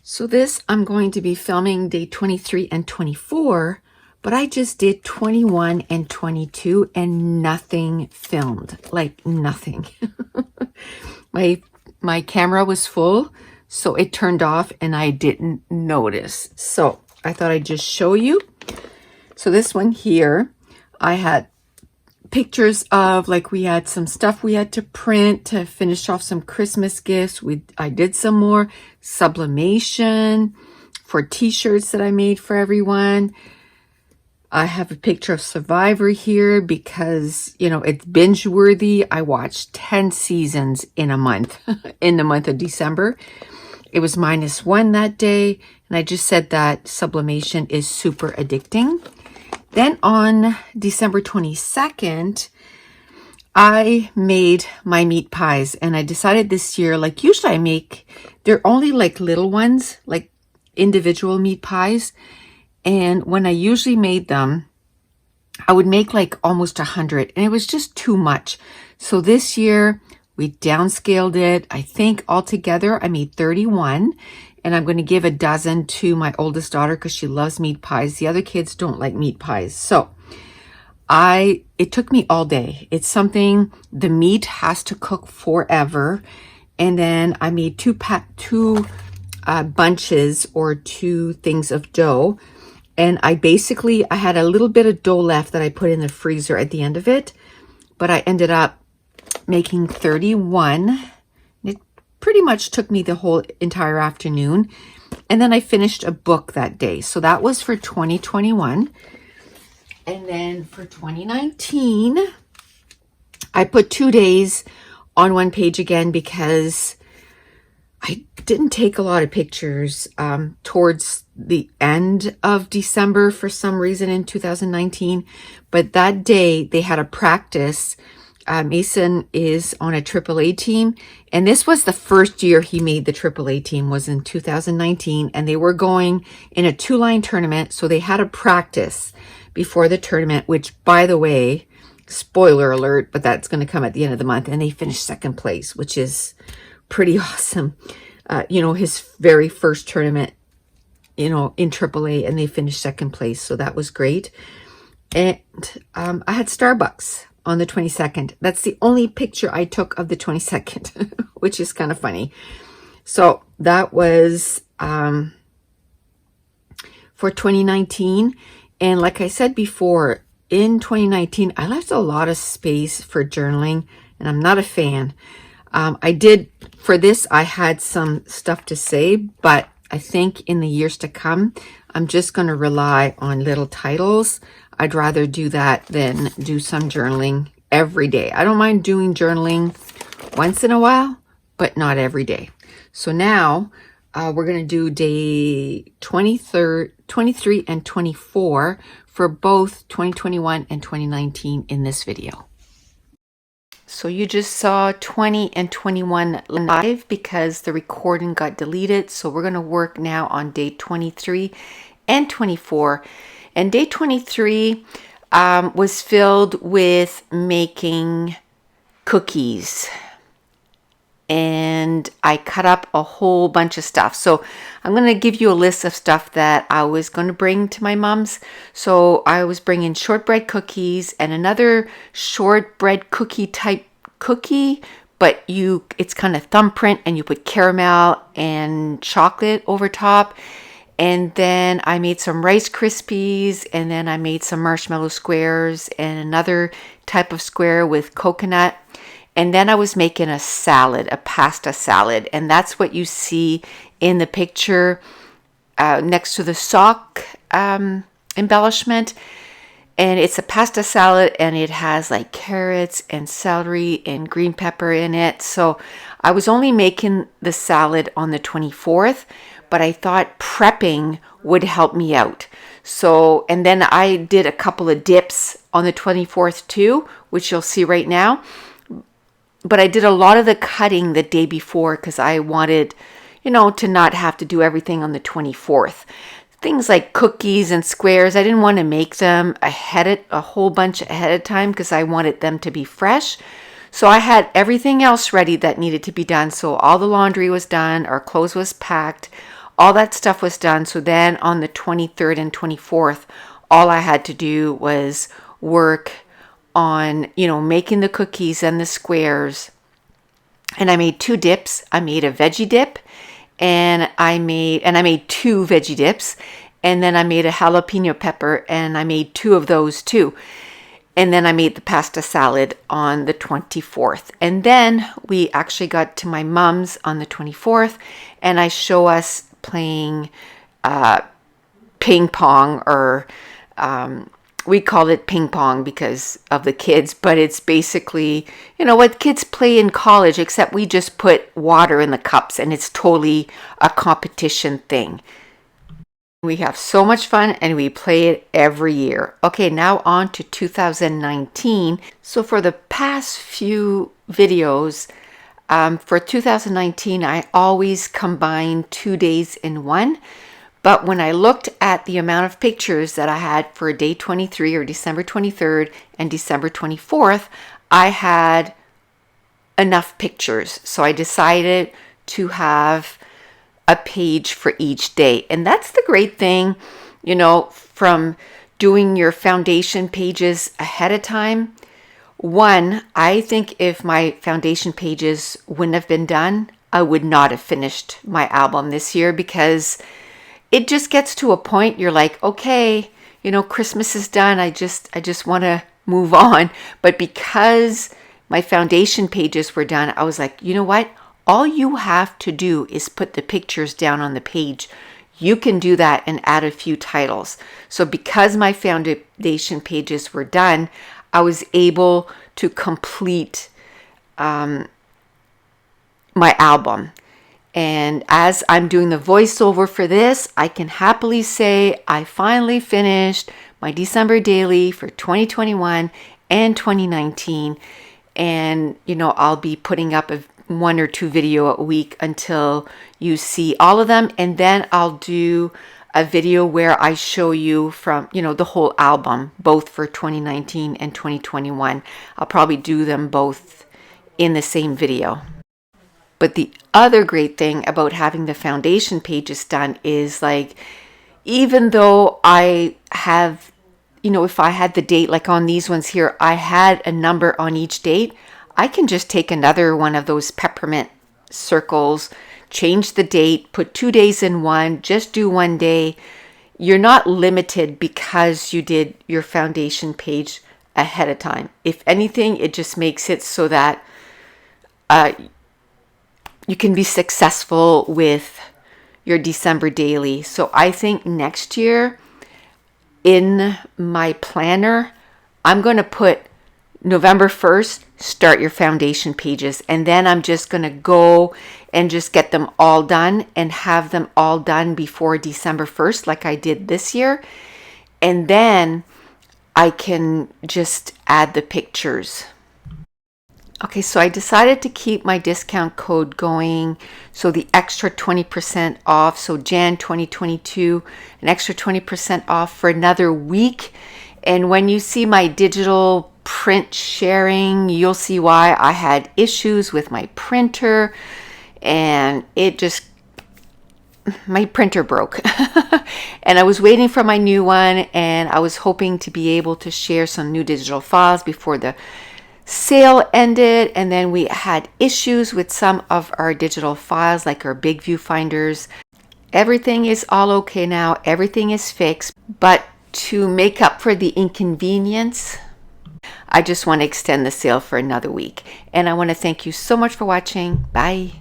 So this, I'm going to be filming day 23 and 24, but I just did 21 and 22 and nothing filmed, like nothing. My camera was full, so it turned off and I didn't notice. So I thought I'd just show you. So this one here, I had pictures of, like, we had some stuff we had to print to finish off some Christmas gifts. I did some more sublimation for t-shirts that I made for everyone. I have a picture of Survivor here because, you know, it's binge worthy. I watched 10 seasons in a month, in the month of December. It was -1 that day. And I just said that sublimation is super addicting. Then on December 22nd, I made my meat pies, and I decided this year, like usually they're only like little ones, like individual meat pies. And when I usually made them, I would make like almost 100, and it was just too much. So this year we downscaled it. I think altogether I made 31. And I'm going to give a dozen to my oldest daughter because she loves meat pies. The other kids don't like meat pies. So it took me all day. It's something, the meat has to cook forever. And then I made two bunches or 2 things of dough. And I had a little bit of dough left that I put in the freezer at the end of it. But I ended up making 31. Pretty much took me the whole entire afternoon. And then I finished a book that day. So that was for 2021. And then for 2019, I put 2 days on one page again because I didn't take a lot of pictures towards the end of December for some reason in 2019. But that day they had a practice. Mason is on a AAA team, and this was the first year he made the AAA team, was in 2019, and they were going in a 2-line tournament, so they had a practice before the tournament, which, by the way, spoiler alert, but that's going to come at the end of the month, and they finished 2nd place, which is pretty awesome. You know, his very first tournament, you know, in AAA, and they finished 2nd place, so that was great. And I had Starbucks on the 22nd. That's the only picture I took of the 22nd, which is kind of funny. So that was for 2019. And like I said before, in 2019, I left a lot of space for journaling, and I'm not a fan. For this, I had some stuff to say, but I think in the years to come, I'm just going to rely on little titles. I'd rather do that than do some journaling every day. I don't mind doing journaling once in a while, but not every day. So now we're going to do day 23 and 24 for both 2021 and 2019 in this video. So you just saw 20 and 21 live because the recording got deleted. So we're going to work now on day 23 and 24. And day 23 was filled with making cookies. And I cut up a whole bunch of stuff. So I'm going to give you a list of stuff that I was going to bring to my mom's. So I was bringing shortbread cookies and another shortbread cookie type cookie, but it's kind of thumbprint, and you put caramel and chocolate over top. And then I made some Rice Krispies, and then I made some marshmallow squares and another type of square with coconut. And then I was making a salad, a pasta salad. And that's what you see in the picture next to the sock embellishment. And it's a pasta salad, and it has like carrots and celery and green pepper in it. So I was only making the salad on the 24th, but I thought prepping would help me out. So, and then I did a couple of dips on the 24th too, which you'll see right now. But I did a lot of the cutting the day before because I wanted, you know, to not have to do everything on the 24th. Things like cookies and squares, I didn't want to make them a whole bunch ahead of time because I wanted them to be fresh. So I had everything else ready that needed to be done. So all the laundry was done, our clothes was packed, all that stuff was done. So then on the 23rd and 24th, all I had to do was work on, making the cookies and the squares. And I made 2 dips. I made a veggie dip, and I made 2 veggie dips, and then I made a jalapeno pepper, and I made 2 of those too. And then I made the pasta salad on the 24th. And then we actually got to my mom's on the 24th, and I show us playing ping pong, or we call it ping pong because of the kids, but it's basically, what kids play in college, except we just put water in the cups, and it's totally a competition thing. We have so much fun, and we play it every year. Okay, now on to 2019. So for the past few videos, for 2019, I always combine 2 days in one. But when I looked at the amount of pictures that I had for day 23, or December 23rd and December 24th, I had enough pictures. So I decided to have a page for each day. And that's the great thing, from doing your foundation pages ahead of time. One, I think if my foundation pages wouldn't have been done, I would not have finished my album this year, because it just gets to a point you're like, okay, Christmas is done. I just want to move on. But because my foundation pages were done, I was like, you know what? All you have to do is put the pictures down on the page. You can do that and add a few titles. So because my foundation pages were done, I was able to complete my album. And as I'm doing the voiceover for this, I can happily say I finally finished my December daily for 2021 and 2019. And, I'll be putting up 1 or 2 video a week until you see all of them. And then I'll do a video where I show you from, the whole album, both for 2019 and 2021. I'll probably do them both in the same video. But the other great thing about having the foundation pages done is, like, even though I have, if I had the date, like on these ones here, I had a number on each date, I can just take another one of those peppermint circles, change the date, put 2 days in one, just do 1 day. You're not limited because you did your foundation page ahead of time. If anything, it just makes it so that you can be successful with your December daily. So I think next year in my planner, I'm going to put November 1st, start your foundation pages. And then I'm just going to go and just get them all done and have them all done before December 1st, like I did this year. And then I can just add the pictures. Okay, so I decided to keep my discount code going. So the extra 20% off. So Jan 2022, an extra 20% off for another week. And when you see my digital print sharing, you'll see why. I had issues with my printer, and my printer broke. And I was waiting for my new one, and I was hoping to be able to share some new digital files before the sale ended. And then we had issues with some of our digital files, like our big viewfinders. Everything is all okay now. Everything is fixed. But to make up for the inconvenience, I just want to extend the sale for another week. And I want to thank you so much for watching. Bye.